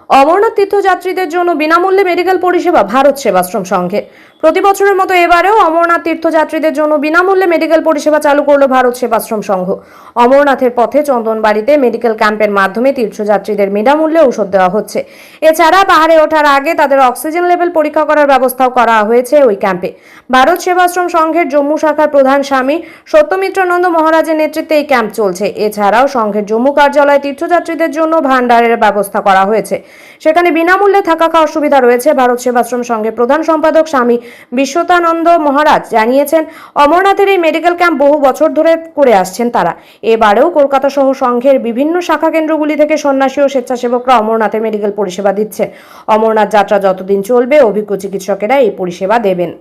অমরনাথ তীর্থযাত্রীদের জন্য বিনামূল্যে মেডিকেল পরিষেবা ভারত সেবাশ্রম সংঘে। প্রতি বছরের মতো এবারেও অমরনাথ তীর্থযাত্রীদের জন্য বিনামূল্যে মেডিকেল পরিষেবা চালু করলো ভারত সেবাশ্রম সংঘ। অমরনাথের পথে চন্দনবাড়িতে মেডিকেল ক্যাম্পের মাধ্যমে তীর্থযাত্রীদের বিনামূল্যে ঔষধ দেওয়া হচ্ছে। এছাড়া পাহাড়ে ওঠার আগে তাদের অক্সিজেন লেভেল পরীক্ষা করার ব্যবস্থাও করা হয়েছে ওই ক্যাম্পে। ভারত সেবাশ্রম সংঘের জম্মু শাখার প্রধান স্বামী সত্যমিত্রানন্দ মহারাজের নেতৃত্বে এই ক্যাম্প চলছে। এছাড়াও সংঘের জম্মু কার্যালয়ে তীর্থযাত্রীদের জন্য ভান্ডারের ব্যবস্থা করা হয়েছে। সেখানে বিনামূল্যে থাকা খাওয়ার সুবিধা রয়েছে। ভারত সেবাশ্রম সংঘের প্রধান সম্পাদক স্বামী বিশ্বতানন্দ মহারাজ জানিয়েছেন, অমরনাথের এই মেডিকেল ক্যাম্প বহু বছর ধরে করে আসছেন তারা। এবারেও কলকাতা সহ সংঘের বিভিন্ন শাখা কেন্দ্রগুলি থেকে সন্ন্যাসী ও স্বেচ্ছাসেবকরা অমরনাথের মেডিকেল পরিষেবা দিচ্ছেন। অমরনাথ যাত্রা যতদিন চলবে অভিজ্ঞ চিকিৎসকেরা এই পরিষেবা দেবেন।